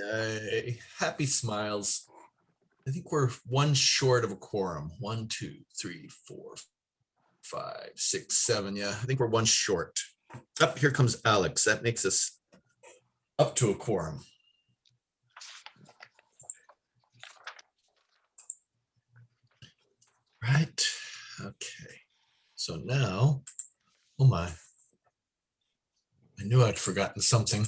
Yay. Happy smiles. I think we're one short of a quorum. 1, 2, 3, 4, 5, 6, 7. Yeah, I think we're one short. Up here comes Alex. That makes us up to a quorum. Right. Okay. So now, oh my. I knew I'd forgotten something.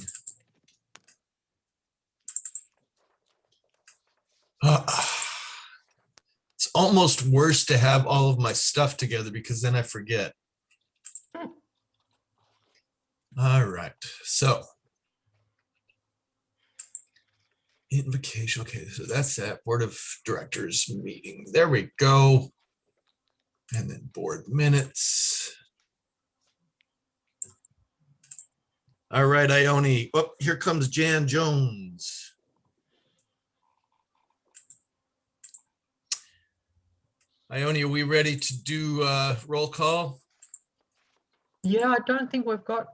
It's almost worse to have all of my stuff together because then I forget. All right, so invocation. Okay, so that's that Board of Directors meeting. There we go. And then board minutes. All right, Ione. Oh, here comes Jan Jones. Ione, are we ready to do roll call? Yeah, I don't think we've got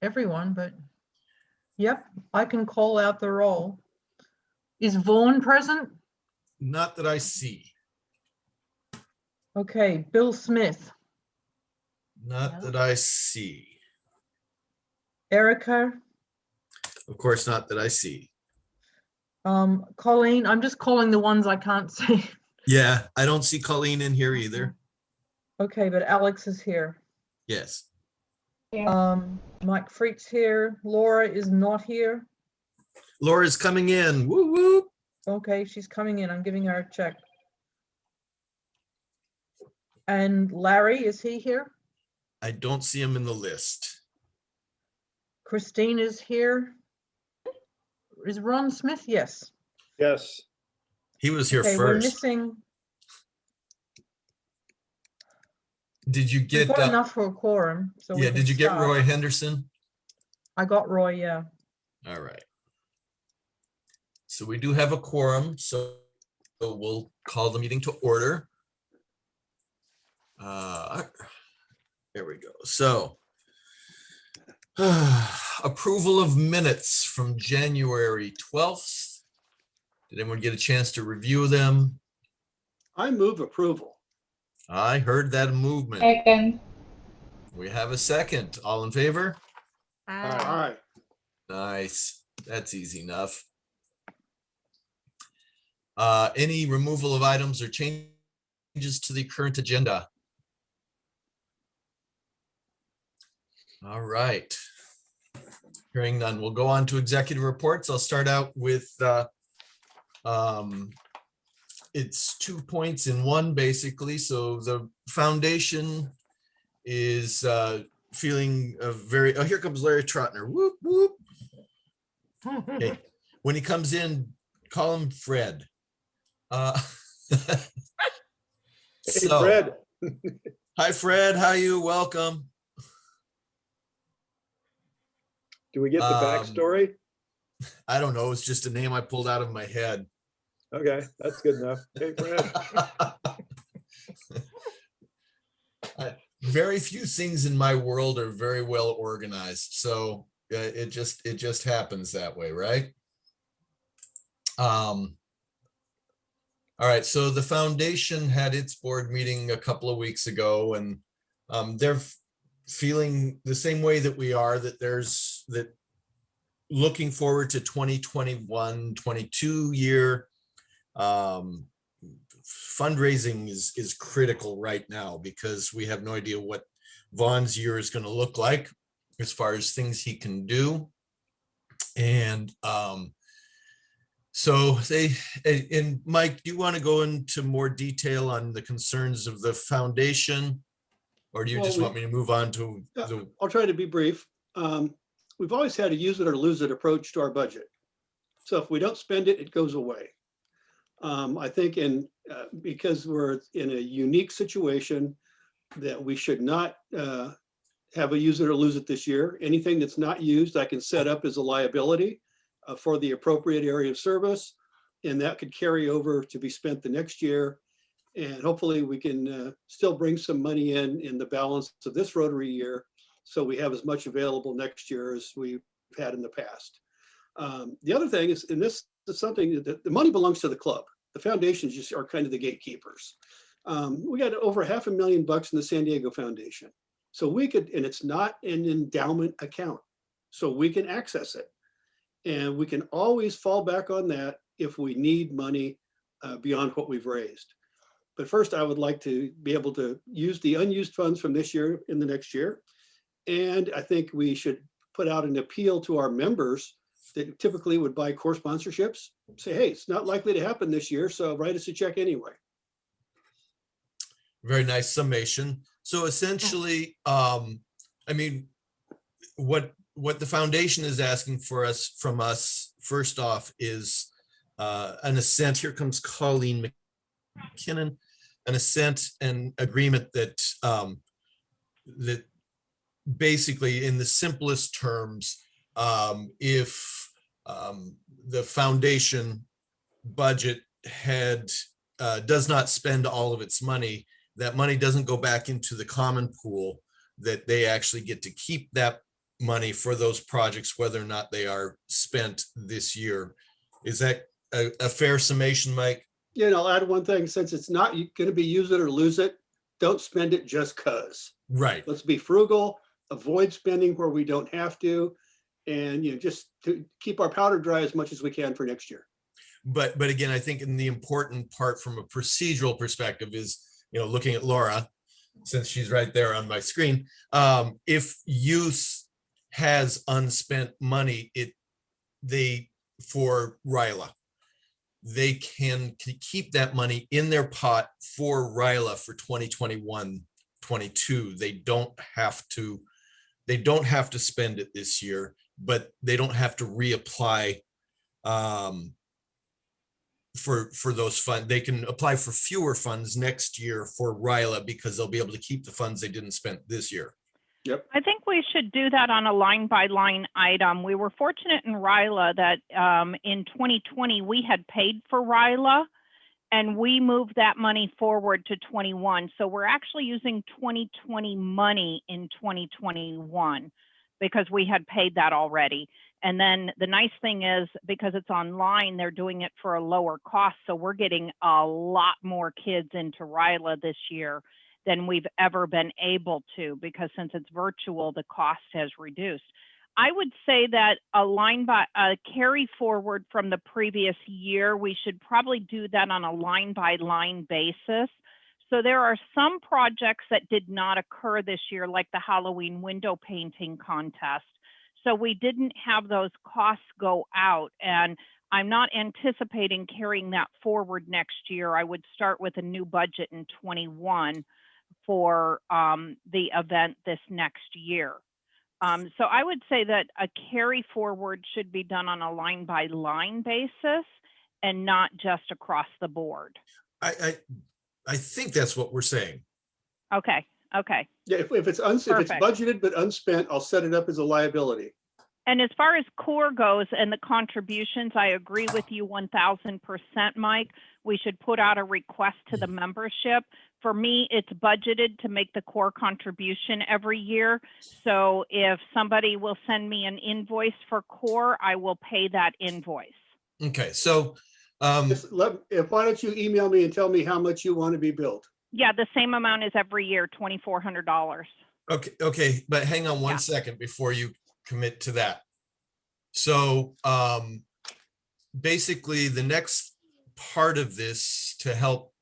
everyone, but yep, I can call out the roll. Is Vaughn present? Not that I see. Okay, Bill Smith, Not that I see. Erica, Of course, not that I see. Colleen. I'm just calling the ones I can't see. Yeah, I don't see Colleen in here either. Okay, but Alex is here. Yes. Mike Freet's here. Laura is not here. Laura's coming in. Woo woo. Okay, she's coming in. I'm giving her a check. And Larry, is he here? I don't see him in the list. Christine is here. Is Ron Smith? Yes. Yes. He was here Okay, we're first. missing. Did you We've get? got enough for a quorum. So we Yeah. can Did you get start. Roy Henderson? I got Roy. Yeah. All right. So we do have a quorum. So we'll call the meeting to order. There we go. So approval of minutes from January 12th. Did anyone get a chance to review them? I move approval. I heard that movement. Second. We have a second. All in favor? Aye. Nice. That's easy enough. Any removal of items or changes to the current agenda? All right. Hearing none, we'll go on to executive reports. I'll start out with it's 2 points in one, basically. So the foundation is feeling very, oh, here comes Larry Trotner. Whoop, whoop. Okay. When he comes in, call him Fred. Hey, So, Fred. hi, Fred. How you? Welcome. Do we get the backstory? I don't know. It's just a name I pulled out of my head. Okay, that's good enough. Hey, Fred. Very few things in my world are very well organized, so it just happens that way, right? All right, so the foundation had its board meeting a couple of weeks ago, and they're feeling the same way that we are, that looking forward to 2021-22 year. Fundraising is critical right now because we have no idea what Vaughn's year is going to look like as far as things he can do. And so and Mike, do you want to go into more detail on the concerns of the foundation, or do you just want me to move on to the? I'll try to be brief. We've always had a use it or lose it approach to our budget. So if we don't spend it, it goes away. I think because we're in a unique situation that we should not have a use it or lose it this year. Anything that's not used, I can set up as a liability for the appropriate area of service, and that could carry over to be spent the next year. And hopefully we can still bring some money in the balance of this Rotary year, so we have as much available next year as we've had in the past. The other thing is, and this is something that the money belongs to the club. The foundations just are kind of the gatekeepers. We got over $500,000 in the San Diego Foundation. So we could, and it's not an endowment account, so we can access it. And we can always fall back on that if we need money beyond what we've raised. But first, I would like to be able to use the unused funds from this year in the next year. And I think we should put out an appeal to our members that typically would buy core sponsorships. Say, hey, it's not likely to happen this year, so write us a check anyway. Very nice summation. So essentially, I mean, what the foundation is asking from us, first off, is an assent. Here comes Colleen McKinnon, an assent and agreement that that basically, in the simplest terms, if the foundation budget does not spend all of its money, that money doesn't go back into the common pool, that they actually get to keep that money for those projects, whether or not they are spent this year. Is that a fair summation, Mike? Yeah, and I'll add one thing, since it's not going to be use it or lose it, don't spend it just cause. Right. Let's be frugal, avoid spending where we don't have to, and just to keep our powder dry as much as we can for next year. But again, I think in the important part from a procedural perspective is, looking at Laura, since she's right there on my screen, if youth has unspent money, for RILA, they can keep that money in their pot for RILA for 2021-22. They don't have to spend it this year, but they don't have to reapply for those funds. They can apply for fewer funds next year for RILA because they'll be able to keep the funds they didn't spend this year. Yep. I think we should do that on a line by line item. We were fortunate in RILA that in 2020 we had paid for RILA and we moved that money forward to 21. So we're actually using 2020 money in 2021 because we had paid that already. And then the nice thing is, because it's online, they're doing it for a lower cost. So we're getting a lot more kids into RILA this year than we've ever been able to, because since it's virtual, the cost has reduced. I would say that a carry forward from the previous year, we should probably do that on a line by line basis. So there are some projects that did not occur this year, like the Halloween window painting contest. So we didn't have those costs go out, and I'm not anticipating carrying that forward next year. I would start with a new budget in 21 for the event this next year. So I would say that a carry forward should be done on a line by line basis and not just across the board. I think that's what we're saying. Okay. Yeah, if it's budgeted but unspent, I'll set it up as a liability. And as far as core goes and the contributions, I agree with you 1000%, Mike. We should put out a request to the membership. For me, it's budgeted to make the core contribution every year. So if somebody will send me an invoice for core, I will pay that invoice. Okay, so why don't you email me and tell me how much you want to be billed? Yeah, the same amount as every year, $2,400. Okay, but hang on one second before you commit to that. So basically, the next part of this to help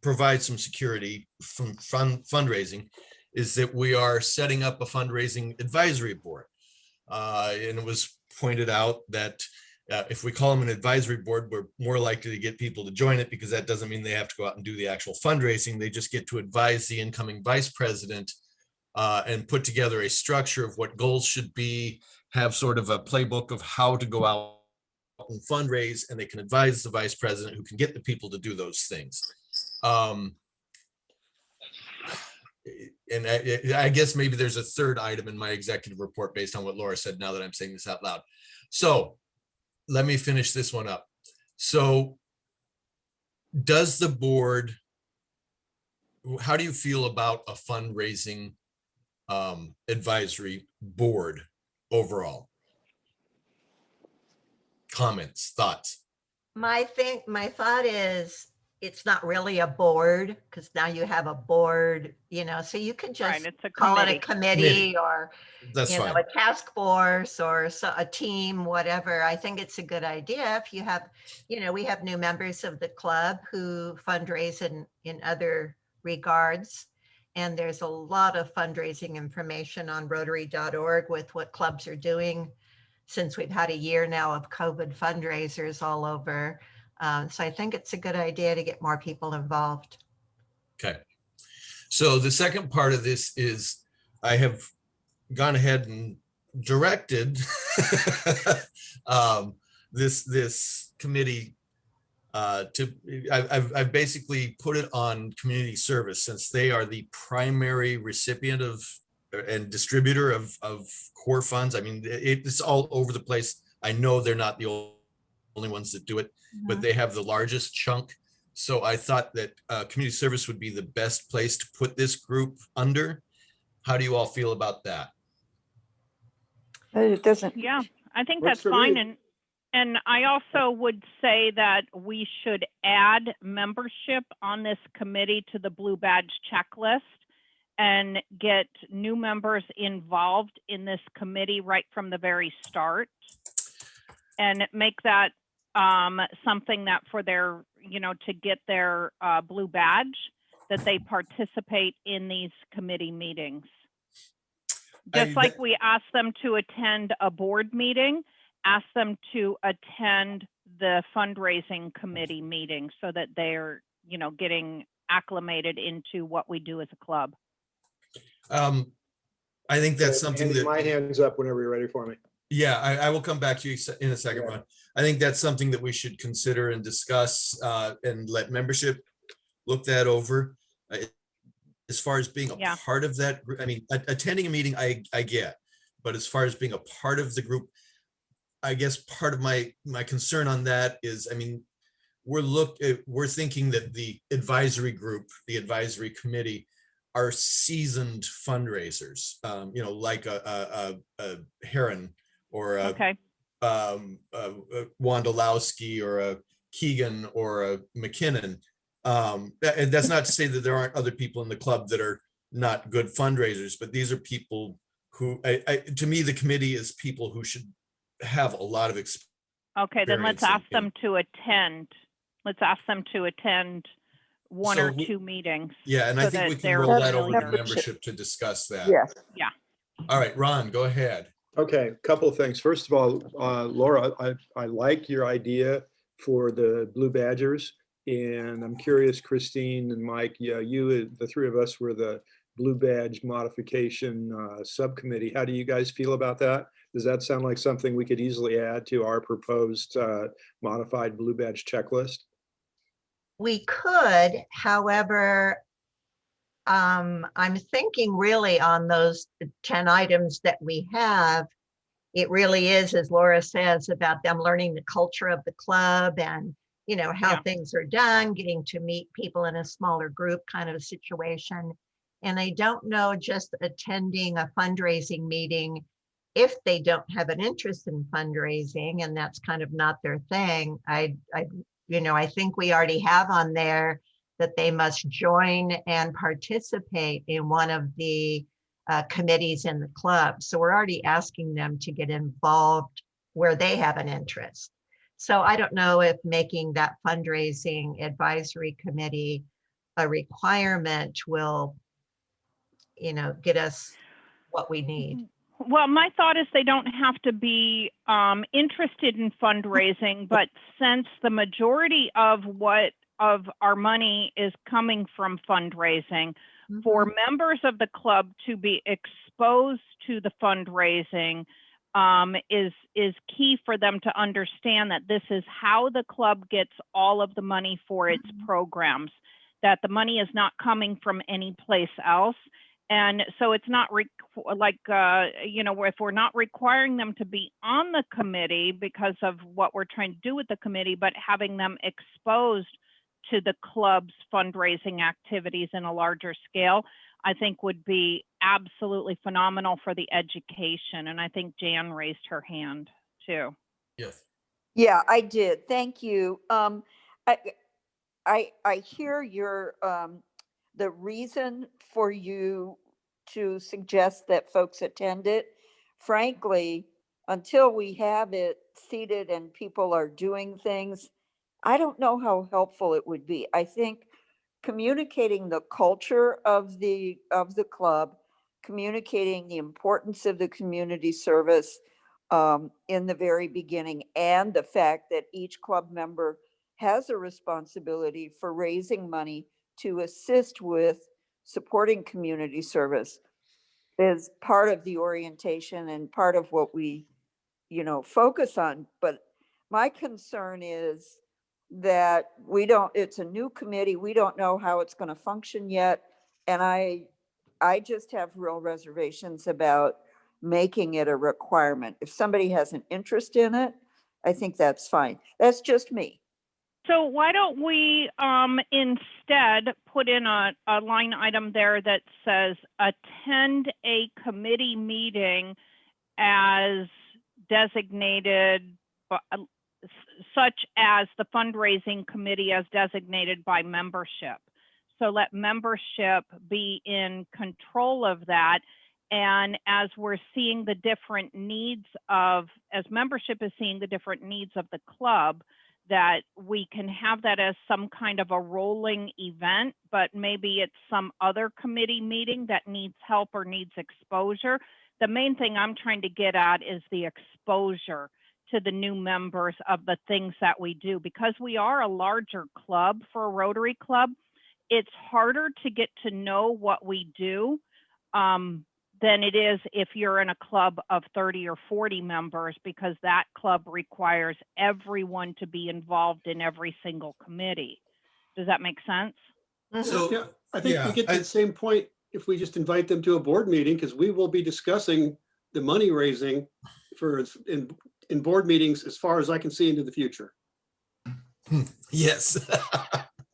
provide some security from fundraising is that we are setting up a fundraising advisory board. And it was pointed out that if we call them an advisory board, we're more likely to get people to join it, because that doesn't mean they have to go out and do the actual fundraising. They just get to advise the incoming vice president and put together a structure of what goals should be, have sort of a playbook of how to go out and fundraise, and they can advise the vice president, who can get the people to do those things. And I guess maybe there's a third item in my executive report based on what Laura said, now that I'm saying this out loud. So let me finish this one up. So does the board, how do you feel about a fundraising advisory board overall? comments, thoughts? My thought is it's not really a board because now you have a board, so you could Right, just it's a call it a committee. committee or, That's fine. a task force or a team, whatever. I think it's a good idea if you have, we have new members of the club who fundraise in other regards. And there's a lot of fundraising information on Rotary.org with what clubs are doing since we've had a year now of COVID fundraisers all over. So I think it's a good idea to get more people involved. Okay. So the second part of this is I have gone ahead and directed this committee I've basically put it on community service since they are the primary recipient of and distributor of core funds. I mean, it's all over the place. I know they're not the only ones that do it, but they have the largest chunk. So I thought that community service would be the best place to put this group under. How do you all feel about that? It doesn't. Yeah, I think Works that's for fine. me. And I also would say that we should add membership on this committee to the Blue Badge checklist and get new members involved in this committee right from the very start, and make that something that for their, to get their Blue Badge, that they participate in these committee meetings. Just like we ask them to attend a board meeting, ask them to attend the fundraising committee meeting so that they're, getting acclimated into what we do as a club. I think that's something that my hand's up whenever you're ready for me. Yeah, I will come back to you in a second, Yeah. Ron. I think that's something that we should consider and discuss and let membership look that over. As far as being a Yeah. part of that, I mean, attending a meeting, I get, but as far as being a part of the group, I guess part of my concern on that is, I mean, we're thinking that the advisory group, the advisory committee, are seasoned fundraisers, like a Heron or a Okay. Wondolowski or a Keegan or a McKinnon. And that's not to say that there aren't other people in the club that are not good fundraisers, but these are people who, to me, the committee is people who should have a lot of experience. Okay, then let's in- ask them to attend. Let's ask them to attend one or So two meetings. Yeah, and I so think that we can they're roll that over to familiar. membership to discuss that. Yes. All right, Ron, go ahead. Okay, a couple of things. First of all, Laura, I like your idea for the Blue Badgers. And I'm curious, Christine and Mike, the three of us were the Blue Badge modification subcommittee. How do you guys feel about that? Does that sound like something we could easily add to our proposed modified Blue Badge checklist? We could, however, I'm thinking really on those 10 items that we have. It really is, as Laura says, about them learning the culture of the club and how Yeah. things are done, getting to meet people in a smaller group kind of situation. And I don't know, just attending a fundraising meeting, if they don't have an interest in fundraising and that's kind of not their thing, I think we already have on there that they must join and participate in one of the committees in the club. So we're already asking them to get involved where they have an interest. So I don't know if making that fundraising advisory committee a requirement will, get us what we need. Well, my thought is they don't have to be interested in fundraising, but since the majority of our money is coming from fundraising, for members of the club to be exposed to the fundraising is key for them to understand that this is how the club gets all of the money for its programs, that the money is not coming from any place else. And so it's not if we're not requiring them to be on the committee because of what we're trying to do with the committee, but having them exposed to the club's fundraising activities in a larger scale, I think would be absolutely phenomenal for the education. And I think Jan raised her hand too. Yes. Yeah, I did. Thank you. I, I hear your, the reason for you to suggest that folks attend it. Frankly, until we have it seated and people are doing things, I don't know how helpful it would be. I think communicating the culture of the club, communicating the importance of the community service in the very beginning, and the fact that each club member has a responsibility for raising money to assist with supporting community service is part of the orientation and part of what we, focus on. But my concern is that it's a new committee. We don't know how it's going to function yet. And I just have real reservations about making it a requirement. If somebody has an interest in it, I think that's fine. That's just me. So why don't we instead put in a line item there that says attend a committee meeting as designated, such as the fundraising committee as designated by membership. So let membership be in control of that. And as we're seeing the different needs as membership is seeing the different needs of the club, that we can have that as some kind of a rolling event, but maybe it's some other committee meeting that needs help or needs exposure. The main thing I'm trying to get at is the exposure to the new members of the things that we do. Because we are a larger club for a Rotary Club, it's harder to get to know what we do than it is if you're in a club of 30 or 40 members, because that club requires everyone to be involved in every single committee. Does that make sense? So, Yeah, I think yeah, we get to the same point if we just invite them to a board meeting, because we will be discussing the money raising in board meetings as far as I can see into the future. yes.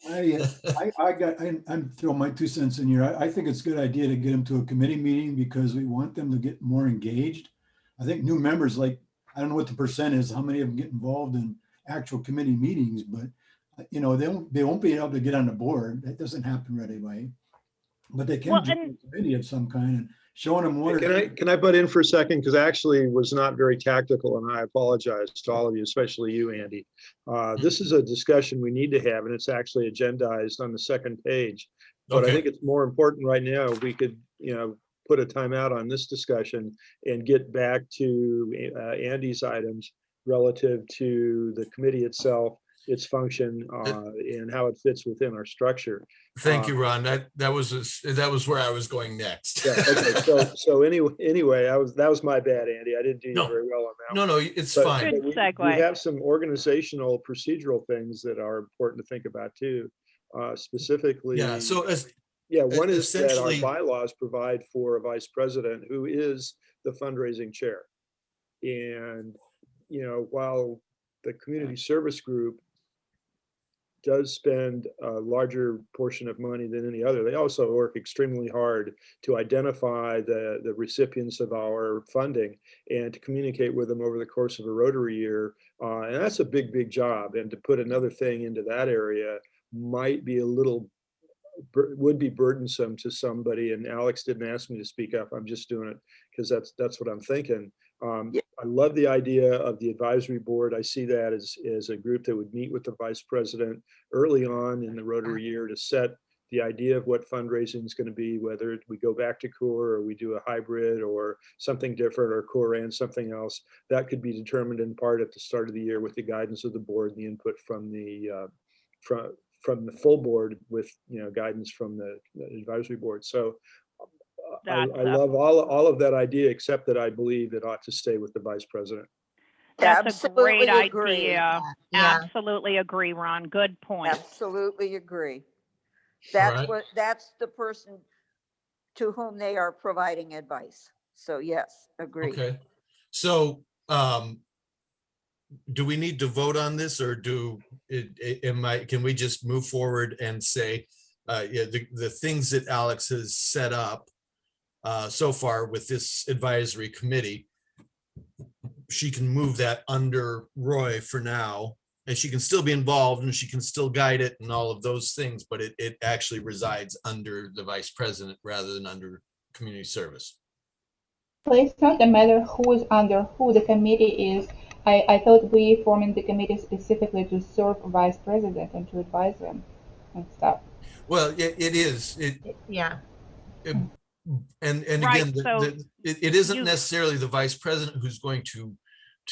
I'm throwing my 2 cents in here. I think it's a good idea to get them to a committee meeting because we want them to get more engaged. I think new members, like, I don't know what the percent is, how many of them get involved in actual committee meetings, but they won't be able to get on the board. That doesn't happen right away. But they can join a committee of some kind and showing them what. Can I butt in for a second? Because I actually was not very tactical, and I apologize to all of you, especially you, Andy. This is a discussion we need to have, and it's actually agendized on the second page. But I think it's more important right now. We could, put a timeout on this discussion and get back to Andy's items relative to the committee itself, its function, and how it fits within our structure. Thank you, Ron. That was where I was going next. Yeah, okay. So anyway, that was my bad, Andy. I didn't do you very well on that. No, it's fine. Good segue. We have some organizational procedural things that are important to think about too. Specifically, Yeah. So one is that our essentially, bylaws provide for a vice president who is the fundraising chair. And, while the community service group does spend a larger portion of money than any other, they also work extremely hard to identify the recipients of our funding and to communicate with them over the course of a Rotary year. And that's a big, big job. And to put another thing into that area might be would be burdensome to somebody. And Alex didn't ask me to speak up. I'm just doing it because that's what I'm thinking. I love the idea of the advisory board. I see that as a group that would meet with the vice president early on in the Rotary year to set the idea of what fundraising is going to be, whether we go back to core or we do a hybrid or something different, or core and something else. That could be determined in part at the start of the year with the guidance of the board and the input from the from the full board with guidance from the advisory board. So I love all of that idea, except that I believe it ought to stay with the vice president. That's a great agree. idea. Yeah. Absolutely agree, Ron. Good point. Absolutely agree. Right. That's the person to whom they are providing advice. So yes, agree. Okay. So do we need to vote on this, or can we just move forward and say the things that Alex has set up so far with this advisory committee she can move that under Roy for now, and she can still be involved and she can still guide it and all of those things, but it actually resides under the vice president rather than under community service. Well, it's not a matter who is under who. The committee is. I thought we forming the committee specifically to serve vice president and to advise them and stuff. Well, it is. Yeah. And Right, again, so it isn't you- necessarily the vice president who's going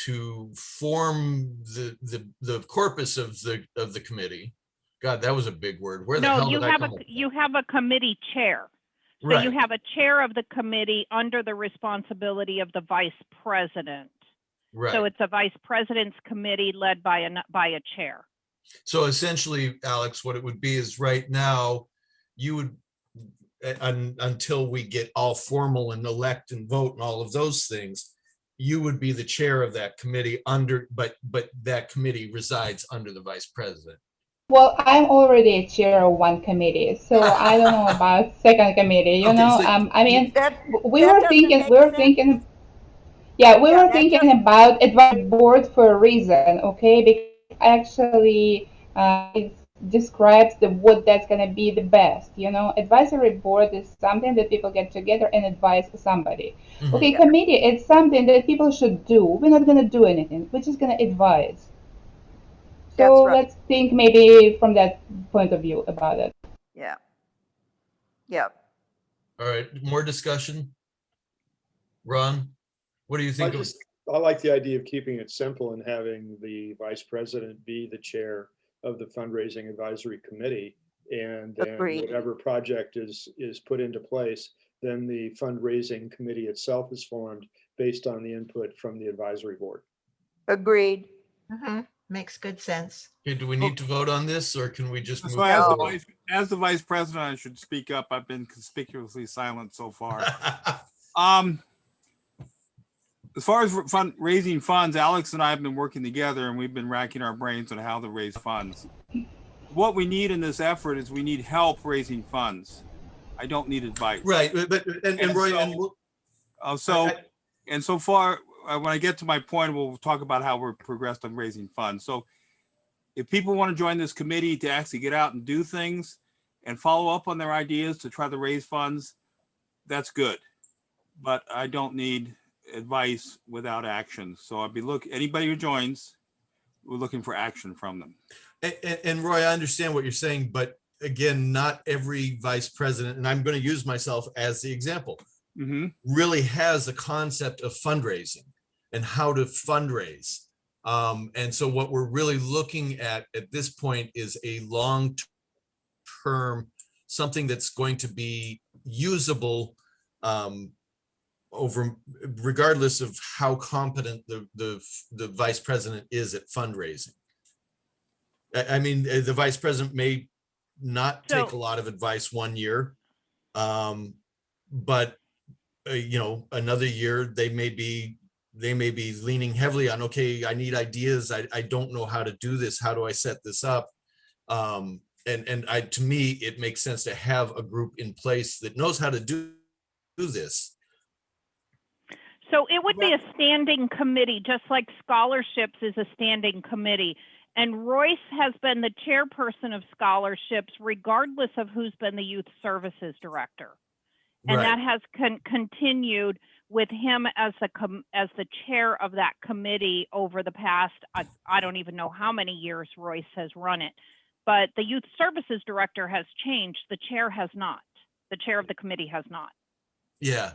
to form the corpus of the committee. God, that was a big word. Where the No, hell you did I have come up? you have a committee chair. So Right. you have a chair of the committee under the responsibility of the vice president. So Right. it's a vice president's committee led by a chair. So essentially, Alex, what it would be is right now, you would, until we get all formal and elect and vote and all of those things, you would be the chair of that committee but that committee resides under the vice president. Well, I'm already a chair of one committee, so I don't know about second committee. You Okay, know, so I mean, That, we that were doesn't thinking, make we were sense. thinking, yeah, we Yeah, were that thinking just- about advisory board for a reason, okay? Because actually, it describes what that's going to be the best. You know, advisory board is something that people get together and advise somebody. Mhm. Okay, committee, it's something that people should do. We're not going to do anything. We're just going to advise. That's So right. let's think maybe from that point of view about it. Yeah. Yeah. All right, more discussion? Ron, what do you think of? I like the idea of keeping it simple and having the vice president be the chair of the fundraising advisory committee. And then Agreed. whatever project is put into place, then the fundraising committee itself is formed based on the input from the advisory board. Agreed. Makes good sense. Okay, do we need to vote on this or can we just move So as forward? as the vice president, I should speak up. I've been conspicuously silent so far. As far as raising funds, Alex and I have been working together and we've been racking our brains on how to raise funds. What we need in this effort is we need help raising funds. I don't need advice. Right, but and Roy, and so far, when I get to my point, we'll talk about how we're progressed on raising funds. So if people want to join this committee to actually get out and do things and follow up on their ideas to try to raise funds, that's good. But I don't need advice without action. So I'd be anybody who joins, we're looking for action from them. and Roy, I understand what you're saying, but again, not every vice president, and I'm going to use myself as the example, really has a concept of fundraising and how to fundraise. And so what we're really looking at this point is a long-term, something that's going to be usable over, regardless of how competent the vice president is at fundraising. I mean, the vice president may not take a lot of advice one year, but you know, another year they may be leaning heavily on, okay, I need ideas. I don't know how to do this. How do I set this up? And to me, it makes sense to have a group in place that knows how to do this. So it would be a standing committee, just like scholarships is a standing committee. And Royce has been the chairperson of scholarships, regardless of who's been the youth services director. And Right. that has continued with him as the chair of that committee over the past, I don't even know how many years Royce has run it. But the youth services director has changed. The chair has not. The chair of the committee has not. Yeah.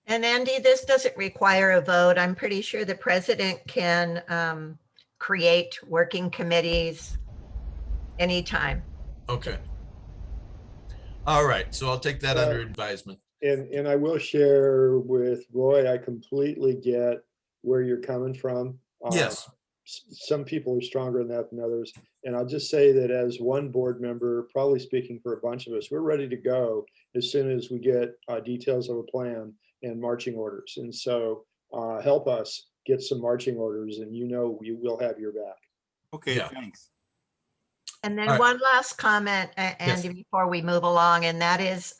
And Andy, this doesn't require a vote. I'm pretty sure the president can create working committees anytime. Okay. All right. So I'll take that under advisement. And I will share with Roy, I completely get where you're coming from. Yes. Some people are stronger in that than others. And I'll just say that as one board member, probably speaking for a bunch of us, we're ready to go as soon as we get details of a plan and marching orders. And so help us get some marching orders and you know we will have your back. Okay, Yeah. thanks. And then All right. one last comment, Yes. Andy, before we move along, and that is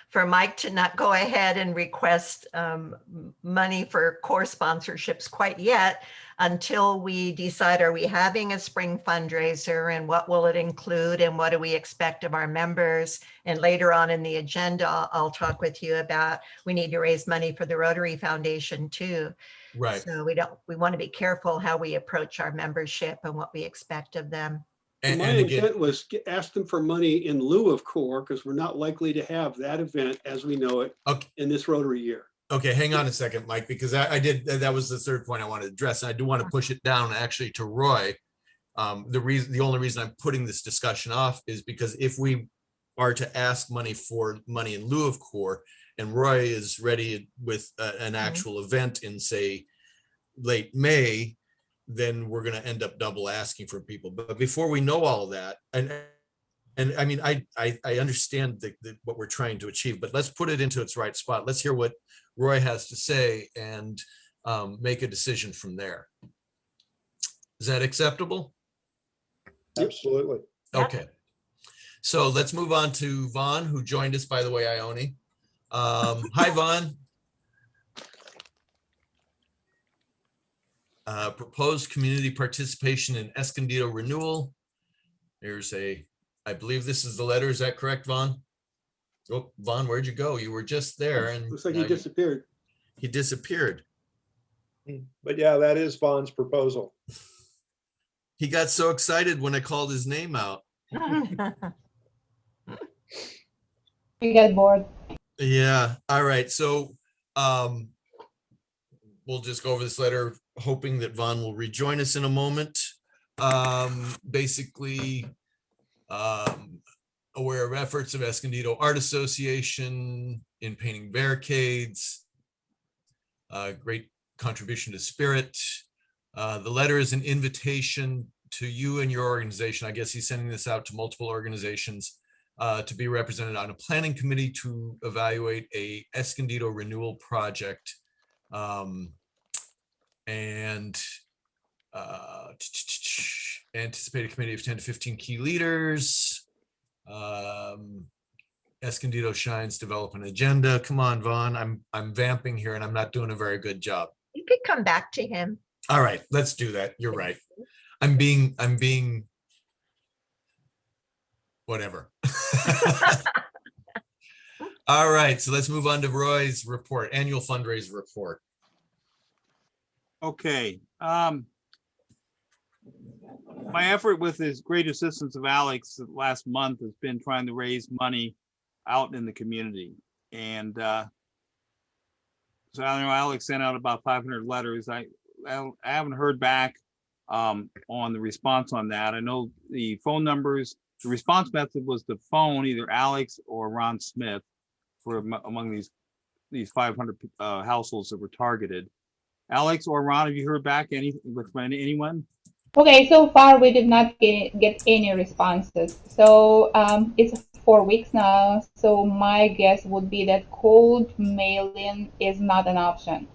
for Mike to not go ahead and request money for core sponsorships quite yet until we decide, are we having a spring fundraiser and what will it include and what do we expect of our members? And later on in the agenda, I'll talk with you about, we need to raise money for the Rotary Foundation too. Right. So we want to be careful how we approach our membership and what we expect of them. And, My and again, intent was ask them for money in lieu of core, because we're not likely to have that event as we know it okay. in this Rotary year. Okay, hang on a second, Mike, because that was the third point I wanted to address. And I do want to push it down actually to Roy. The only reason I'm putting this discussion off is because if we are to ask for money in lieu of core, and Roy is ready with an actual event in, say, late May, then we're going to end up double asking for people. But before we know all of that, and I mean, I understand what we're trying to achieve, but let's put it into its right spot. Let's hear what Roy has to say and make a decision from there. Is that acceptable? Absolutely. Okay. So let's move on to Vaughn, who joined us, by the way, Ione. Hi, Vaughn. Proposed community participation in Escondido renewal. There's I believe this is the letter. Is that correct, Vaughn? Oh, Vaughn, where'd you go? You were just there, and Looks like he disappeared. He disappeared. But yeah, that is Vaughn's proposal. He got so excited when I called his name out. We get bored. Yeah. All right. So we'll just go over this letter, hoping that Vaughn will rejoin us in a moment. Basically, aware of efforts of Escondido Art Association in painting barricades. Great contribution to spirit. The letter is an invitation to you and your organization. I guess he's sending this out to multiple organizations to be represented on a planning committee to evaluate a Escondido renewal project. And anticipated committee of 10 to 15 key leaders. Escondido Shines develop an agenda. Come on, Vaughn. I'm vamping here and I'm not doing a very good job. You could come back to him. All right, let's do that. You're right. I'm being whatever. All right, so let's move on to Roy's report, annual fundraiser report. Okay. My effort with his great assistance of Alex last month has been trying to raise money out in the community. And so I know Alex sent out about 500 letters. I haven't heard back on the response on that. I know the phone numbers, the response method was to phone either Alex or Ron Smith for among these 500 households that were targeted. Alex or Ron, have you heard back with anyone? Okay, so far we did not get any responses. So it's 4 weeks now. So my guess would be that cold mailing is not an option.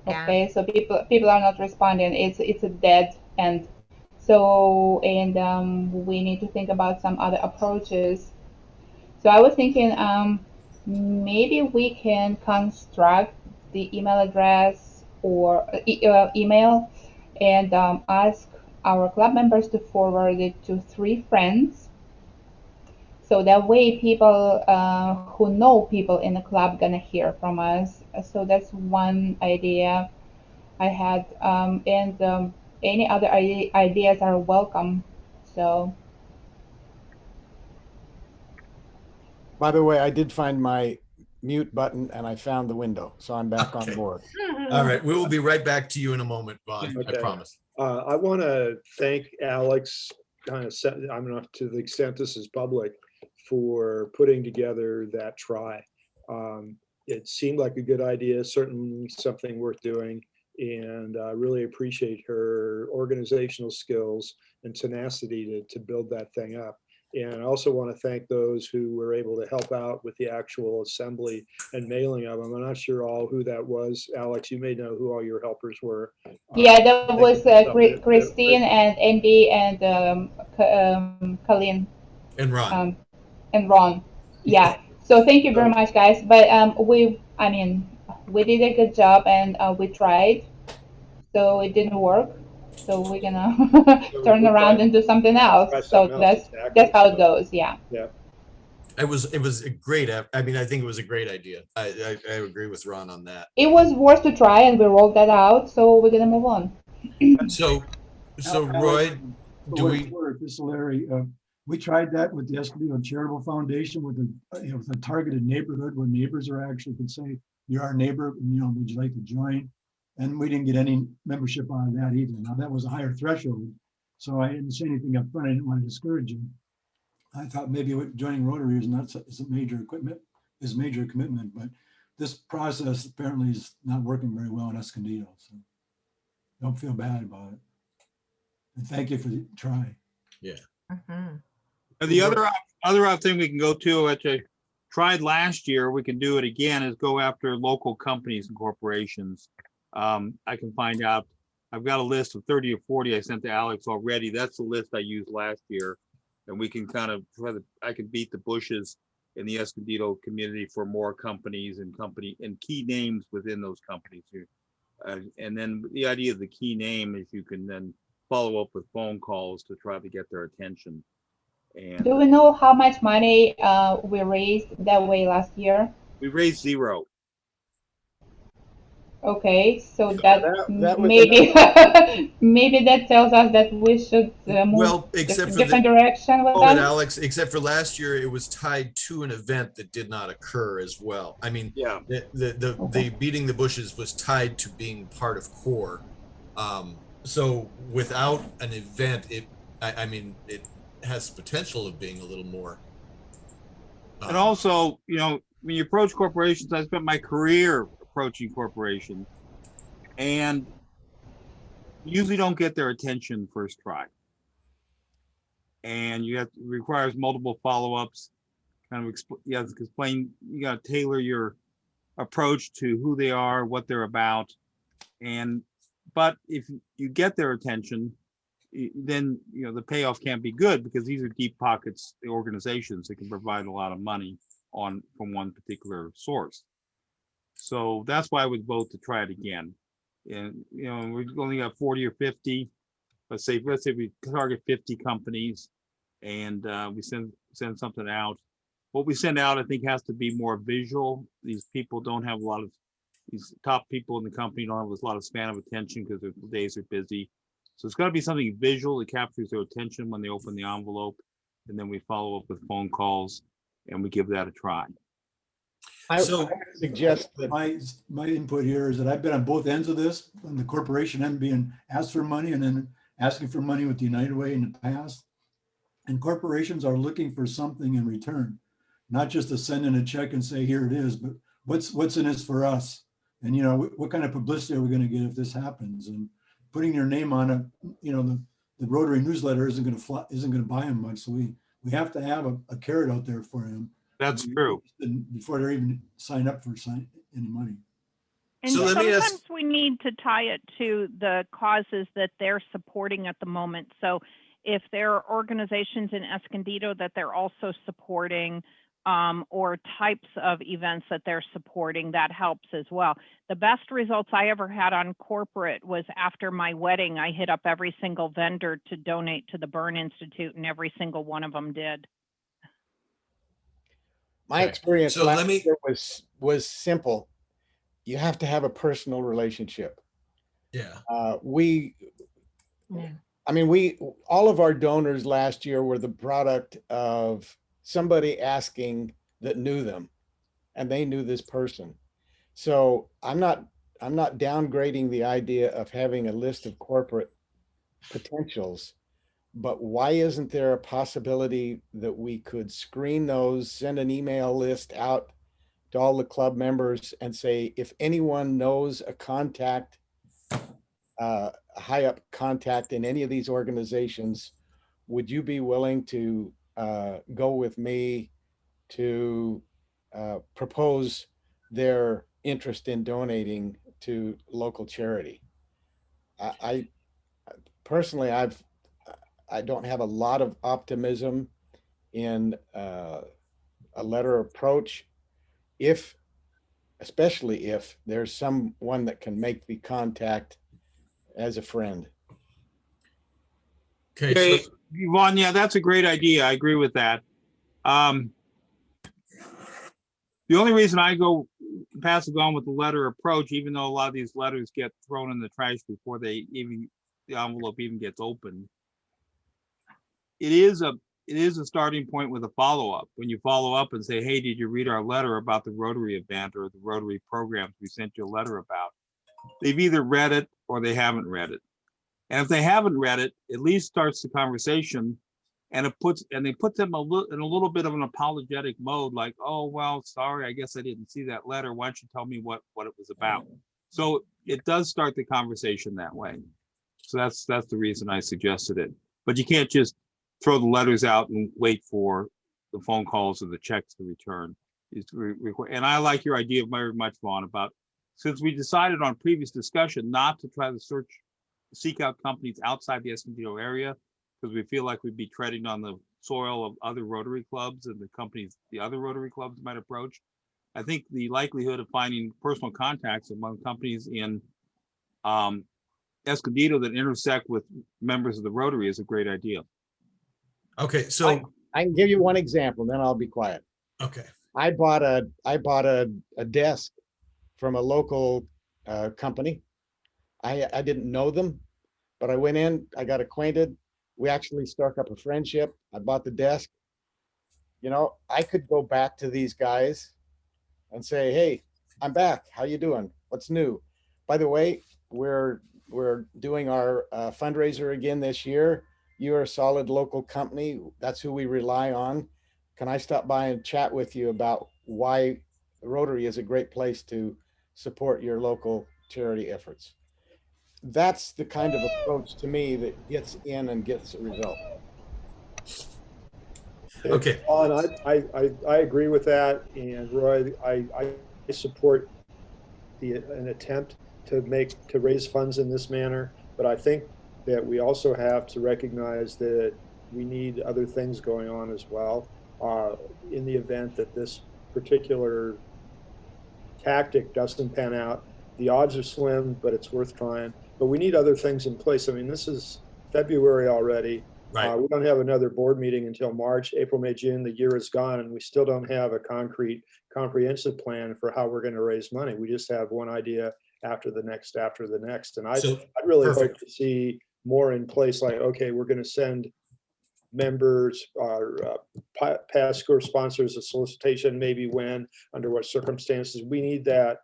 Yeah. Okay, so people are not responding. It's a dead end. So we need to think about some other approaches. So I was thinking maybe we can construct the email address or email and ask our club members to forward it to 3 friends. So that way people who know people in the club gonna hear from us. So that's one idea I had. Any other ideas are welcome. So. By the way, I did find my mute button and I found the window, so I'm back Okay. on board. All right, we will be right back to you in a moment, Vaughn. I Okay. promise. I want to thank Alex, I'm not to the extent this is public, for putting together that try. It seemed like a good idea, certainly something worth doing. And I really appreciate her organizational skills and tenacity to build that thing up. And I also want to thank those who were able to help out with the actual assembly and mailing of them. I'm not sure all who that was. Alex, you may know who all your helpers were. Yeah, that was Christine and Andy and Colleen And Ron. and Ron. Yeah. So thank you very So- much, guys. But I mean, we did a good job and we tried. So it didn't work. So we're gonna turn we'll around try- and do something else. try So something else that's exactly. how it goes. Yeah. Yeah. It was a great, I mean, I think it was a great idea. I agree with Ron on that. It was worth to try, and we rolled that out. So we're gonna move on. So, Roy, do we, This is Larry. We tried that with the Escondido Charitable Foundation with with a targeted neighborhood where neighbors are actually could say, you're our neighbor, would you like to join? And we didn't get any membership out of that either. Now that was a higher threshold. So I didn't say anything up front. I didn't want to discourage you. I thought maybe joining Rotary is not is a major commitment, but this process apparently is not working very well in Escondido. So don't feel bad about it. And thank you for the try. Mhm. And the other thing we can go to, which I tried last year, we can do it again, is go after local companies and corporations. I can find out, I've got a list of 30 or 40 I sent to Alex already. That's the list I used last year. And we can kind of I can beat the bushes in the Escondido community for more companies and key names within those companies. And then the idea of the key name is you can then follow up with phone calls to try to get their attention. And Do we know how much money we raised that way last year? we raised zero. Okay, so that was maybe maybe that tells us that we should move well, except for different direction with all that, them. Alex, except for last year, it was tied to an event that did not occur as well. I mean, Yeah. the beating the bushes was tied to being part of CORE. So without an event, I mean, it has potential of being a little more. And also, when you approach corporations, I spent my career approaching corporations, and usually don't get their attention first try. And requires multiple follow-ups. Kind of you have to explain. You got to tailor your approach to who they are, what they're about, but if you get their attention, then the payoff can't be good because these are deep pockets, the organizations that can provide a lot of money from one particular source. So that's why I would vote to try it again. And we've only got 40 or 50. Let's say we target 50 companies, and we send something out. What we send out, I think, has to be more visual. These people don't have these top people in the company don't have a lot of span of attention because their days are busy. So it's got to be something visual that captures their attention when they open the envelope, and then we follow up with phone calls, and we give that a try. I would suggest that my input here is that I've been on both ends of this, on the corporation end being asked for money and then asking for money with the United Way in the past. And corporations are looking for something in return, not just to send in a check and say, here it is, but what's in this for us? And what kind of publicity are we going to get if this happens? And putting your name on it, the Rotary newsletter isn't going to buy them much. So we have to have a carrot out there for them. That's true. Before they even sign up for any money. And So let me ask- sometimes we need to tie it to the causes that they're supporting at the moment. So if there are organizations in Escondido that they're also supporting, or types of events that they're supporting, that helps as well. The best results I ever had on corporate was after my wedding. I hit up every single vendor to donate to the Burn Institute, and every single one of them did. my Okay. experience So last let me- year was simple. You have to have a personal relationship. Yeah. Yeah. I mean, all of our donors last year were the product of somebody asking that knew them, and they knew this person. So I'm not downgrading the idea of having a list of corporate potentials, but why isn't there a possibility that we could screen those, send an email list out to all the club members and say, if anyone knows a contact, a high up contact in any of these organizations, would you be willing to go with me to propose their interest in donating to local charity? I personally, I don't have a lot of optimism in a letter approach, especially if there's someone that can make the contact as a friend. Okay, Okay, so Yvonne, yeah, that's a great idea. I agree with that. The only reason I pass it on with the letter approach, even though a lot of these letters get thrown in the trash before the envelope even gets opened, it is a starting point with a follow-up. When you follow up and say, hey, did you read our letter about the Rotary event or the Rotary programs we sent you a letter about? They've either read it or they haven't read it. And if they haven't read it, at least starts the conversation, and they put them in a little bit of an apologetic mode, like, oh, well, sorry, I guess I didn't see that letter. Why don't you tell me what it was about? So it does start the conversation that way. So that's the reason I suggested it. But you can't just throw the letters out and wait for the phone calls or the checks to return. And I like your idea very much, Vaughn, about, since we decided on previous discussion not to try to seek out companies outside the Escondido area, because we feel like we'd be treading on the soil of other Rotary clubs and the other Rotary clubs might approach. I think the likelihood of finding personal contacts among companies in Escondido that intersect with members of the Rotary is a great idea. okay, so I can give you one example, then I'll be quiet. okay. I bought a desk from a local company. I didn't know them, but I went in, I got acquainted. We actually struck up a friendship. I bought the desk. You know, I could go back to these guys and say, hey, I'm back. How you doing? What's new? By the way, we're doing our fundraiser again this year. You're a solid local company. That's who we rely on. Can I stop by and chat with you about why Rotary is a great place to support your local charity efforts? That's the kind of approach to me that gets in and gets a result. Okay. I agree with that. And Roy, I support an attempt to raise funds in this manner. But I think that we also have to recognize that we need other things going on as well. In the event that this particular tactic doesn't pan out, the odds are slim, but it's worth trying. But we need other things in place. I mean, this is February already. Right. We don't have another board meeting until March, April, May, June. The year is gone, and we still don't have a concrete, comprehensive plan for how we're going to raise money. We just have one idea after the next, And I'd really hope to see more in place. Like, okay, we're going to send members, past school sponsors, a solicitation, maybe when, under what circumstances. We need that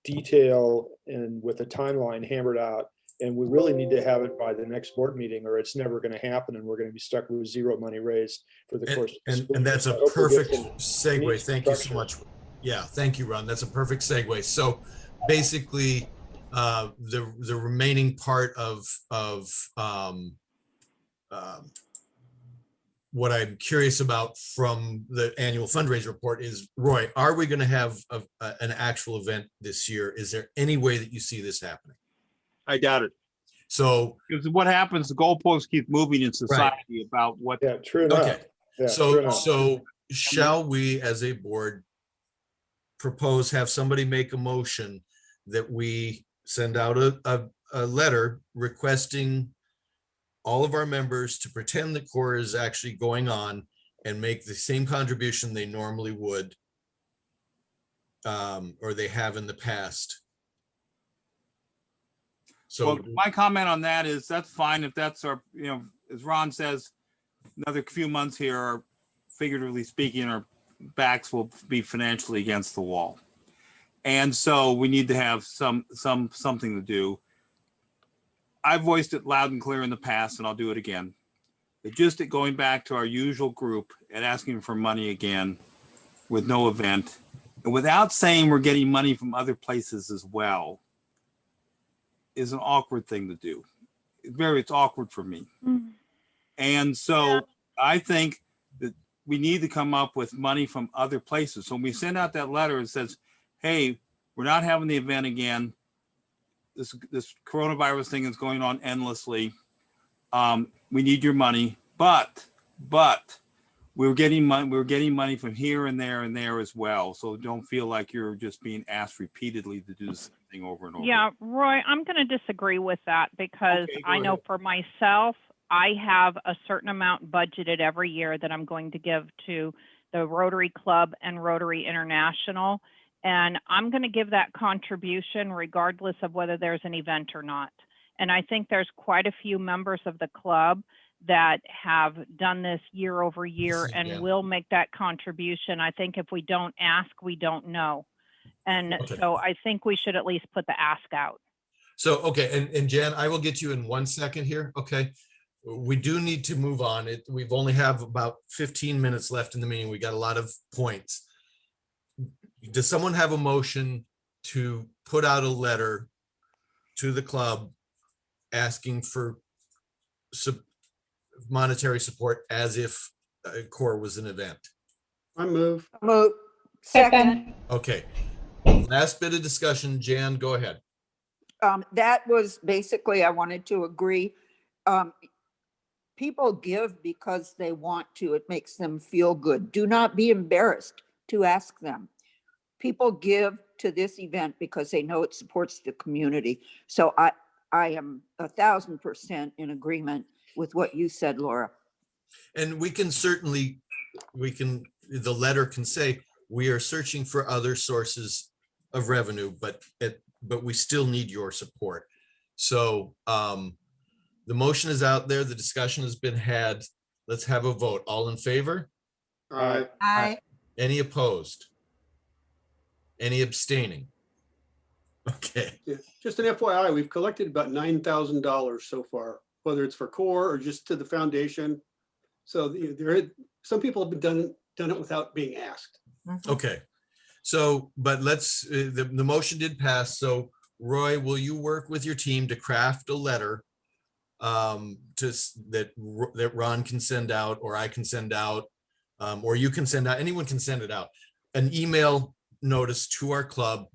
detail and with a timeline hammered out. And we really need to have it by the next board meeting, or it's never going to happen, and we're going to be stuck with zero money raised for the course of the school. And that's a I hope we'll get perfect some segue. neat Thank you so structure. much. Yeah, thank you, Ron. That's a perfect segue. So basically, the remaining part of what I'm curious about from the annual fundraiser report is, Roy, are we going to have an actual event this year? Is there any way that you see this happening? I doubt it. So, because what happens, the goalposts keep moving in society about what. Yeah, true enough. okay. Yeah, true enough. So shall we, as a board, have somebody make a motion that we send out a letter requesting all of our members to pretend the core is actually going on and make the same contribution they normally would, or they have in the past? So well, my comment on that is that's fine if that's our, as Ron says, another few months here, or figuratively speaking, our backs will be financially against the wall. And so we need to have something to do. I've voiced it loud and clear in the past, and I'll do it again. But just going back to our usual group and asking for money again with no event, and without saying we're getting money from other places as well, is an awkward thing to do. It's awkward for me. Mm-hmm. And so I think that we need to come up with money from other places. So when we send out that letter, it says, hey, we're not having the event again. This coronavirus thing is going on endlessly. We need your money, but we're getting money from here and there as well. So don't feel like you're just being asked repeatedly to do the same thing over and over. Yeah, Roy, I'm going to disagree with that because Okay, go I know ahead. for myself, I have a certain amount budgeted every year that I'm going to give to the Rotary Club and Rotary International. And I'm going to give that contribution regardless of whether there's an event or not. And I think there's quite a few members of the club that have done this year over year and Jan. will make that contribution. I think if we don't ask, we don't know. And Okay. so I think we should at least put the ask out. So, okay, and Jan, I will get you in 1 second here, okay? We do need to move on. We've only have about 15 minutes left in the meeting. We got a lot of points. Does someone have a motion to put out a letter to the club asking for monetary support as if CORE was an event? I move. Move. Second. Okay. Last bit of discussion, Jan, go ahead. That was basically, I wanted to agree. People give because they want to. It makes them feel good. Do not be embarrassed to ask them. People give to this event because they know it supports the community. So I am 1,000% in agreement with what you said, Laura. And we can certainly, the letter can say, we are searching for other sources of revenue, but we still need your support. So the motion is out there. The discussion has been had. Let's have a vote. All in favor? Aye. Any opposed? Any abstaining? Okay. Yeah, just an FYI, we've collected about $9,000 so far, whether it's for CORE or just to the foundation. So some people have done it without being asked. Okay. So, but let's, the motion did pass. So Roy, will you work with your team to craft a letter that Ron can send out, or I can send out, or you can send out, anyone can send it out, an email notice to our club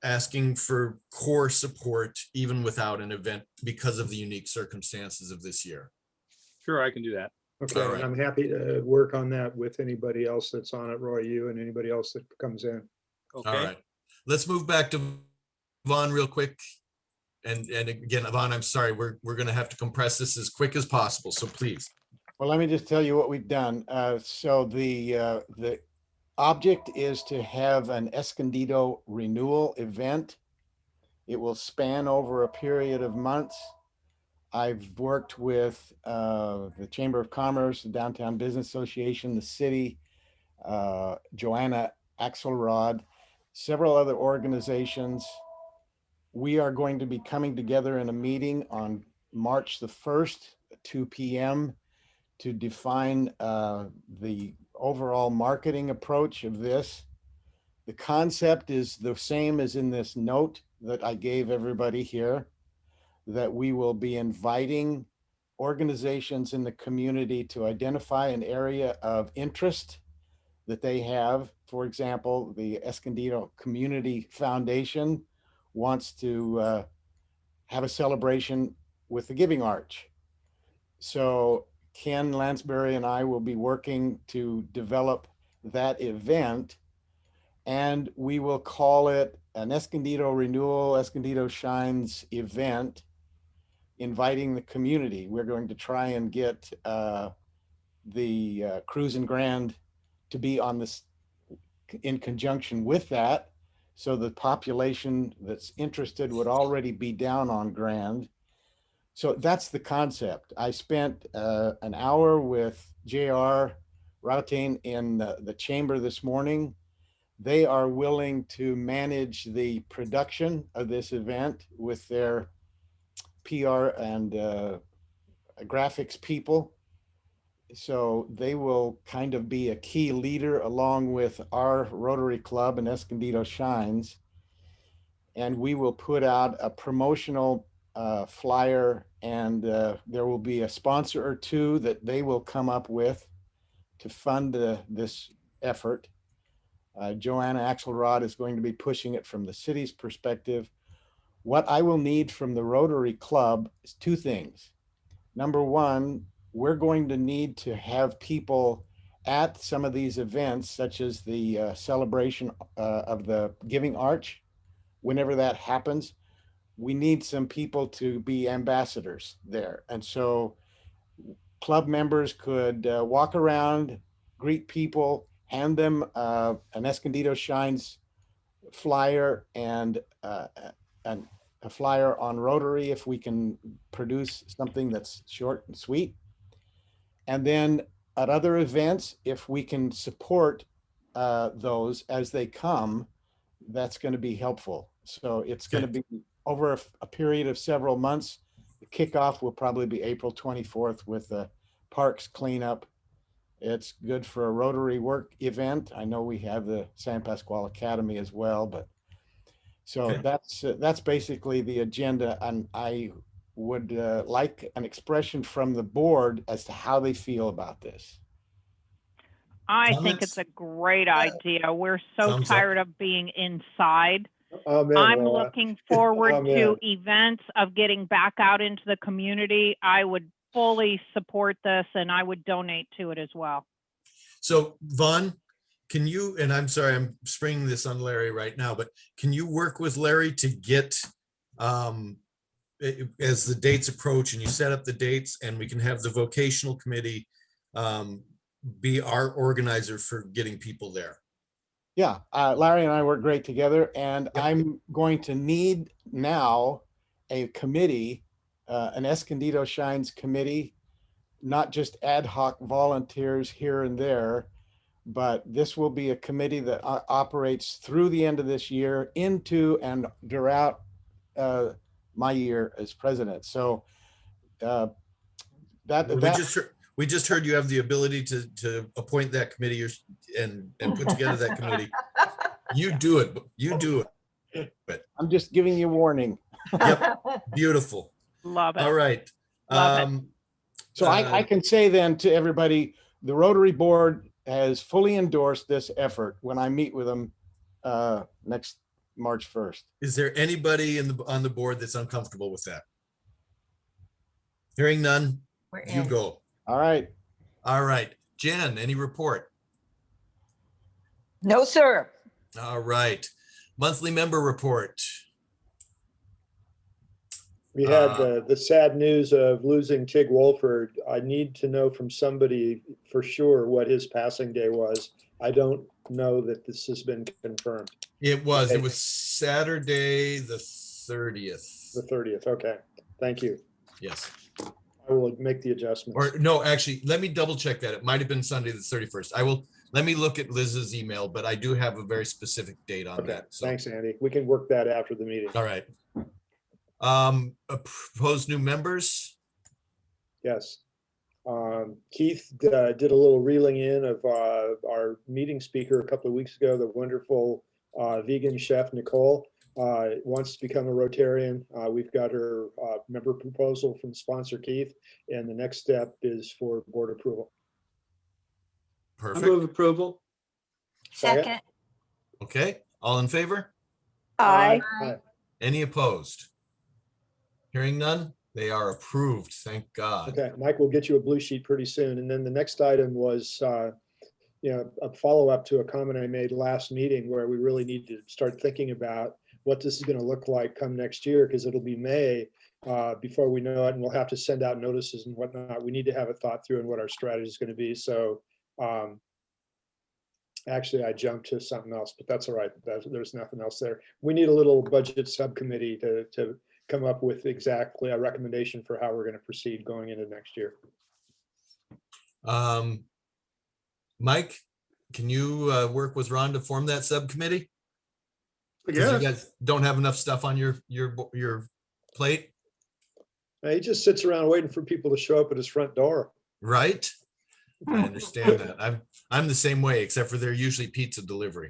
asking for CORE support even without an event because of the unique circumstances of this year. Sure, I can do that. Okay, All right. and I'm happy to work on that with anybody else that's on it, Roy, you and anybody else that comes in. Okay. All right. Let's move back to Vaughn real quick. And again, Yvonne, I'm sorry, we're going to have to compress this as quick as possible. So please. Well, let me just tell you what we've done. So the object is to have an Escondido renewal event. It will span over a period of months. I've worked with the Chamber of Commerce, the Downtown Business Association, the city, Joanna Axelrod, several other organizations. We are going to be coming together in a meeting on March the 1st, 2 p.m. to define the overall marketing approach of this. The concept is the same as in this note that I gave everybody here, that we will be inviting organizations in the community to identify an area of interest that they have. For example, the Escondido Community Foundation wants to have a celebration with the Giving Arch. So Ken Lansbury and I will be working to develop that event, and we will call it an Escondido Renewal, Escondido Shines event, inviting the community. We're going to try and get the Cruise and Grand to be on this in conjunction with that. So the population that's interested would already be down on Grand. So that's the concept. I spent an hour with JR Routain in the chamber this morning. They are willing to manage the production of this event with their PR and graphics people. So they will kind of be a key leader along with our Rotary Club and Escondido Shines. And we will put out a promotional flyer, and there will be a sponsor or two that they will come up with to fund this effort. Joanna Axelrod is going to be pushing it from the city's perspective. What I will need from the Rotary Club is two things. number one, we're going to need to have people at some of these events, such as the celebration of the Giving Arch. Whenever that happens, we need some people to be ambassadors there. And so club members could walk around, greet people, hand them an Escondido Shines flyer and a flyer on Rotary if we can produce something that's short and sweet. And then at other events, if we can support those as they come, that's going to be helpful. So it's going to be over a period of several months. The kickoff will probably be April 24th with the parks cleanup. It's good for a Rotary work event. I know we have the San Pasqual Academy as well, but so that's basically the agenda. And I would like an expression from the board as to how they feel about this. I think Comments? it's a great idea. We're so Thumbs up. tired of being inside. Amen, I'm Laura. looking forward to Amen. events of getting back out into the community. I would fully support this and I would donate to it as well. So Vaughn, can you, and I'm sorry, I'm springing this on Larry right now, but can you work with Larry to get, as the dates approach and you set up the dates and we can have the vocational committee be our organizer for getting people there? Yeah, Larry and I work great together, and Yep. I'm going to need now a committee, an Escondido Shines committee, not just ad hoc volunteers here and there, but this will be a committee that operates through the end of this year into and throughout my year as president. So We just heard you have the ability to appoint that committee and put together that committee. You do it. You do it. I'm just giving you warning. Yep. Beautiful. Love it. All right. Love it. So I can say then to everybody, the Rotary Board has fully endorsed this effort when I meet with them next March 1st. Is there anybody on the board that's uncomfortable with that? Hearing none, you go. All right. All right. Jen, any report? No, sir. All right. Monthly member report. We had the sad news of losing Tig Wolford. I need to know from somebody for sure what his passing day was. I don't know that this has been confirmed. It was Saturday, the 30th. The 30th. Okay. Thank you. Yes. I will make the adjustments. Or no, actually, let me double check that. It might have been Sunday, the 31st. Let me look at Liz's email, but I do have a very specific date on Okay. that. So. Thanks, Andy. We can work that after the meeting. All right. Proposed new members. Yes. Keith did a little reeling in of our meeting speaker a couple of weeks ago, the wonderful vegan chef Nicole. Wants to become a Rotarian. We've got her member proposal from sponsor Keith, and the next step is for board approval. I Perfect. move approval. Second. Okay. All in favor? Aye. Any opposed? Hearing none, they are approved. Thank God. Okay, Mike will get you a blue sheet pretty soon. And then the next item was, a follow-up to a comment I made last meeting where we really need to start thinking about what this is going to look like come next year, because it'll be May before we know it, and we'll have to send out notices and whatnot. We need to have it thought through and what our strategy is going to be. So actually, I jumped to something else, but that's all right. There's nothing else there. We need a little budget subcommittee to come up with exactly a recommendation for how we're going to proceed going into next year. Mike, can you work with Ron to form that subcommittee? Because You guys don't have enough stuff on your plate, He just sits around waiting for people to show up at his front door. right? I understand that. I'm the same way, except for they're usually pizza delivery.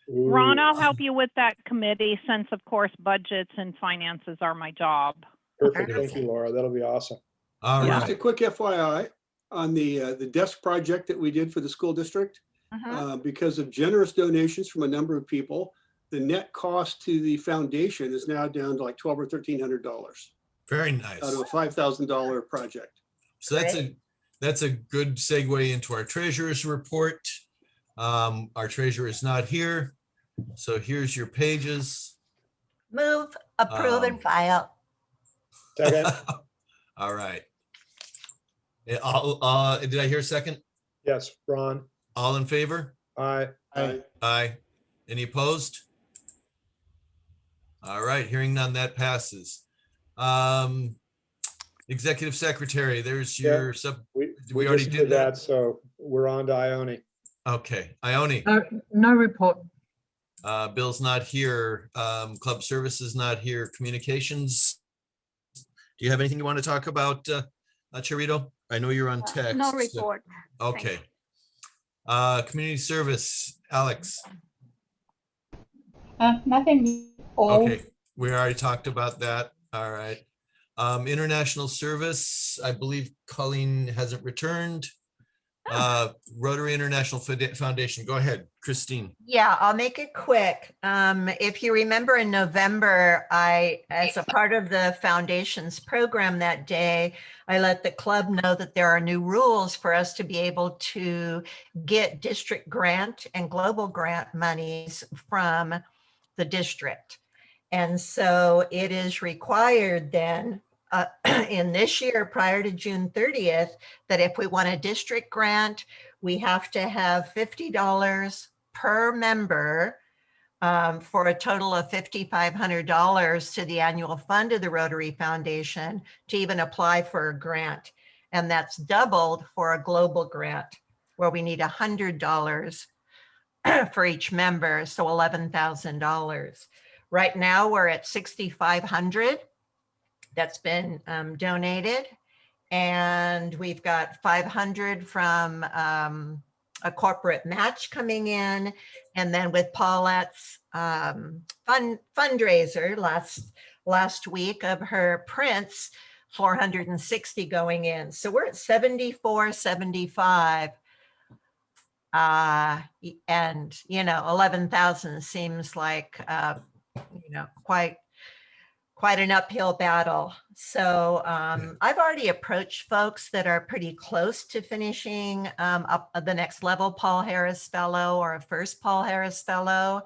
Ron, Ooh, I'll help you with that committee since of course budgets and finances are my job. perfect. Thank you, Laura. That'll be awesome. All just a right. quick FYI on the desk project that we did for the school district. Because of generous donations from a number of people, the net cost to the foundation is now down to like $1,200 or $1,300 Very nice. out of a $5,000 project. So that's a good segue into our treasurer's report. Our treasurer is not here. So here's your pages. Move, approve, and file. Second, All right. Did I hear a second? yes, Ron, All in favor? aye. Aye. Aye. Any opposed? All right, hearing none, that passes. Executive Secretary, there's Yeah. your sub. We We already just did that? so we're on to Ione. Okay, Ione, No report. Bill's not here. Club Services not here. Communications. Do you have anything you want to talk about, Charito? I know you're on text. No so- report. Okay. Community Service, Alex. Nothing. All. Okay, we already talked about that. All right. International Service, I believe Colleen hasn't returned. Rotary International Foundation, go ahead, Christine. Yeah, I'll make it quick. If you remember in November, as a part of the foundation's program that day, I let the club know that there are new rules for us to be able to get district grant and global grant monies from the district. And so it is required then in this year, prior to June 30th, that if we want a district grant, we have to have $50 per member for a total of $5,500 to the annual fund of the Rotary Foundation to even apply for a grant. And that's doubled for a global grant where we need $100 for each member, so $11,000. Right now we're at $6,500 that's been donated. And we've got 500 from a corporate match coming in. And then with Paulette's fundraiser last week of her prints, 460 going in. So we're at 74.75. And, 11,000 seems like, quite an uphill battle. So I've already approached folks that are pretty close to finishing up the next level Paul Harris Fellow or a first Paul Harris Fellow,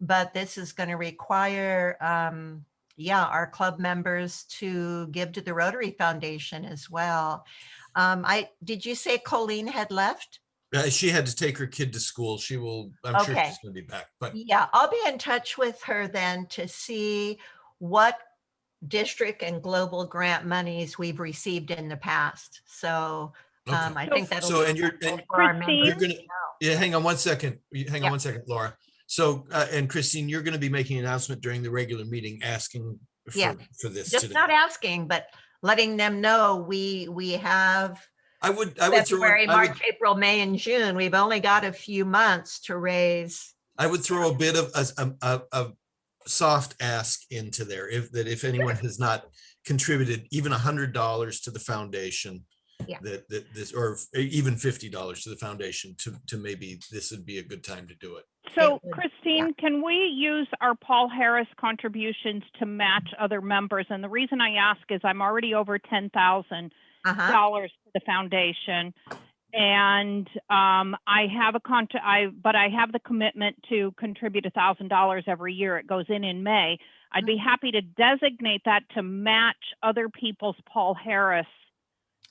but this is going to require, our club members to give to the Rotary Foundation as well. Did you say Colleen had left? She had to take her kid to school. I'm sure Okay. she's going to be back, but Yeah, I'll be in touch with her then to see what district and global grant monies we've received in the past. So okay. I think that'll So, be and you're, helpful for our Christine? you're members. gonna, yeah, hang on one second. Hang Yeah. on one second, Laura. So, and Christine, you're going to be making an announcement during the regular meeting asking Yeah. for this Just today. not asking, but letting them know we have I would throw February, in, March, April, May, and June. We've only got a few months to raise. I would throw a bit of a soft ask into there if anyone has not contributed even $100 to the foundation, Yeah. that this, or even $50 to the foundation to maybe this would be a good time to do it. So It would, Christine, can we use our Paul Harris contributions to match other members? And the reason I ask is I'm already over $10,000 to the foundation. And I have but I have the commitment to contribute $1,000 every year. It goes in May. I'd be happy to designate that to match other people's Paul Harris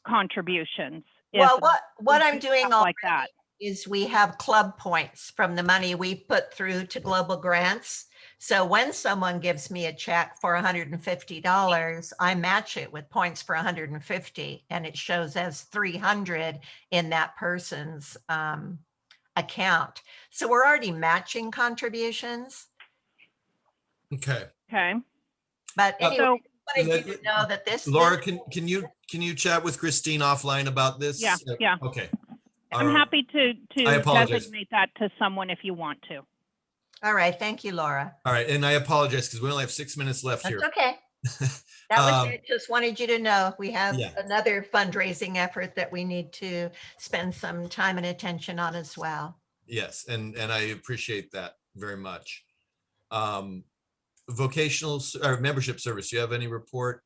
contributions. Well, if what we I'm do doing stuff like already that. is we have club points from the money we put through to global grants. So when someone gives me a check for $150, I match it with points for 150 and it shows as 300 in that person's account. So we're already matching contributions. Okay. Okay. But anyway, So I wanted you to know that this. Laura, can you chat with Christine offline about this? Yeah. Okay. I'm happy to I apologize. designate that to someone if you want to. All right. Thank you, Laura. All right, and I apologize because we only have 6 minutes left That's here. okay. That was Um, it. Just wanted you to know we have Yeah. another fundraising effort that we need to spend some time and attention on as well. Yes, and I appreciate that very much. Vocational or membership service, you have any report?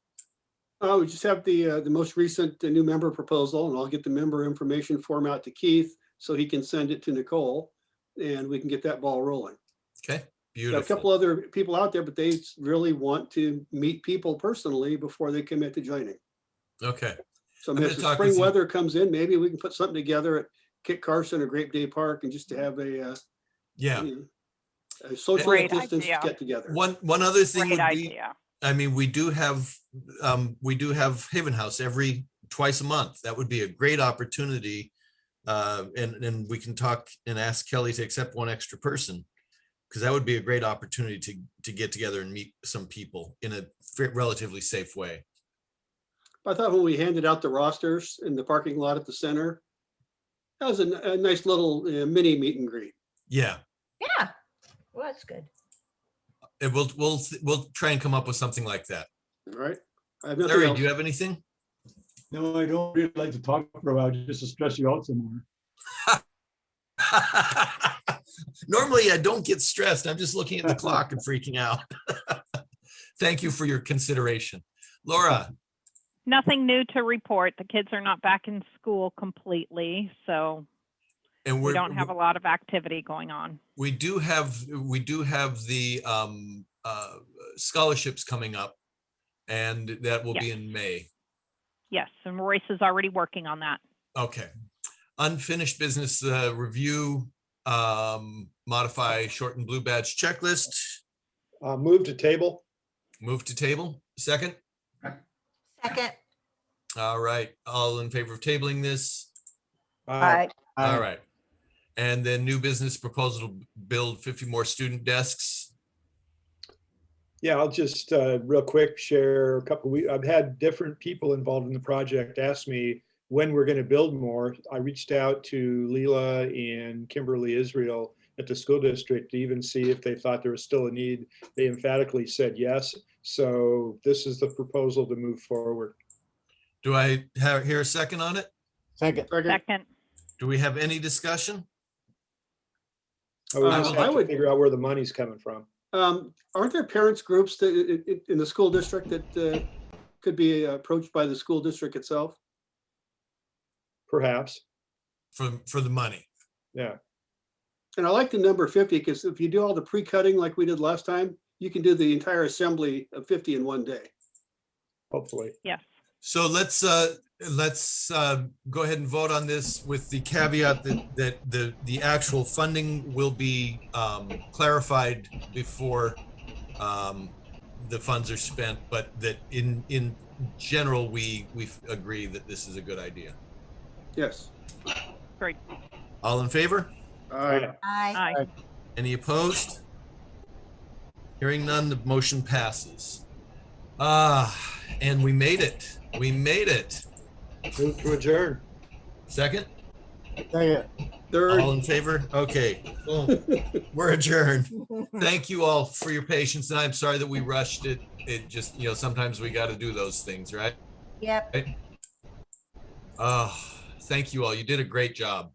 We just have the most recent new member proposal, and I'll get the member information form out to Keith so he can send it to Nicole, and we can get that ball rolling. Okay, Got a beautiful. couple other people out there, but they really want to meet people personally before they commit to joining. Okay, So I'm gonna as the talk spring with you- weather comes in, maybe we can put something together at Kit Carson or Grape Day Park, and just to have yeah. a social Great distance idea. get together. One other thing Great would be, idea. I mean, we do have Haven House twice a month. That would be a great opportunity. And we can talk and ask Kelly to accept one extra person, because that would be a great opportunity to get together and meet some people in a relatively safe way. I thought when we handed out the rosters in the parking lot at the center, that was a nice little mini meet and greet. Yeah, Yeah, well, that's good. and we'll try and come up with something like that. All right. I have nothing Larry, else. do you have anything? No, I don't really like to talk for a while, just to stress you out some more. Normally, I don't get stressed. I'm just looking at the clock and freaking out. Thank you for your consideration. Laura, Nothing new to report. The kids are not back in school completely, so and we don't have a lot of activity going on. we do have the scholarships coming up, and that will be Yes. in May. Yes, and Maurice is already working on that. Okay. Unfinished business review, modify shortened blue badge checklist, Move to table. move to table. Second. Second, All right. All in favor of tabling this? Aye. All right. And then new business proposal to build 50 more student desks. Yeah, I'll just real quick share a couple. I've had different people involved in the project ask me when we're going to build more. I reached out to Leela and Kimberly Israel at the school district to even see if they thought there was still a need. They emphatically said yes. So this is the proposal to move forward. Do I hear a second on it? Second. Second, Do we have any discussion? I would just I have to would- figure out where the money's coming from. Aren't there parents groups that in the school district that could be approached by the school district itself? Perhaps, For the money. yeah. And I like the number 50, because if you do all the pre-cutting like we did last time, you can do the entire assembly of 50 in one day. Hopefully. yes. So let's go ahead and vote on this with the caveat that the actual funding will be clarified before the funds are spent, but that in general, we agree that this is a good idea. Yes. Great. All in favor? Aye. aye. Aye. Any opposed? Hearing none, the motion passes. And we made it. We made it. Move to adjourn. Second? Second. Third. All in favor? Okay. Boom. We're adjourned. Thank you all for your patience. And I'm sorry that we rushed it. It just, sometimes we got to do those things, right? Yep. Oh, thank you all. You did a great job.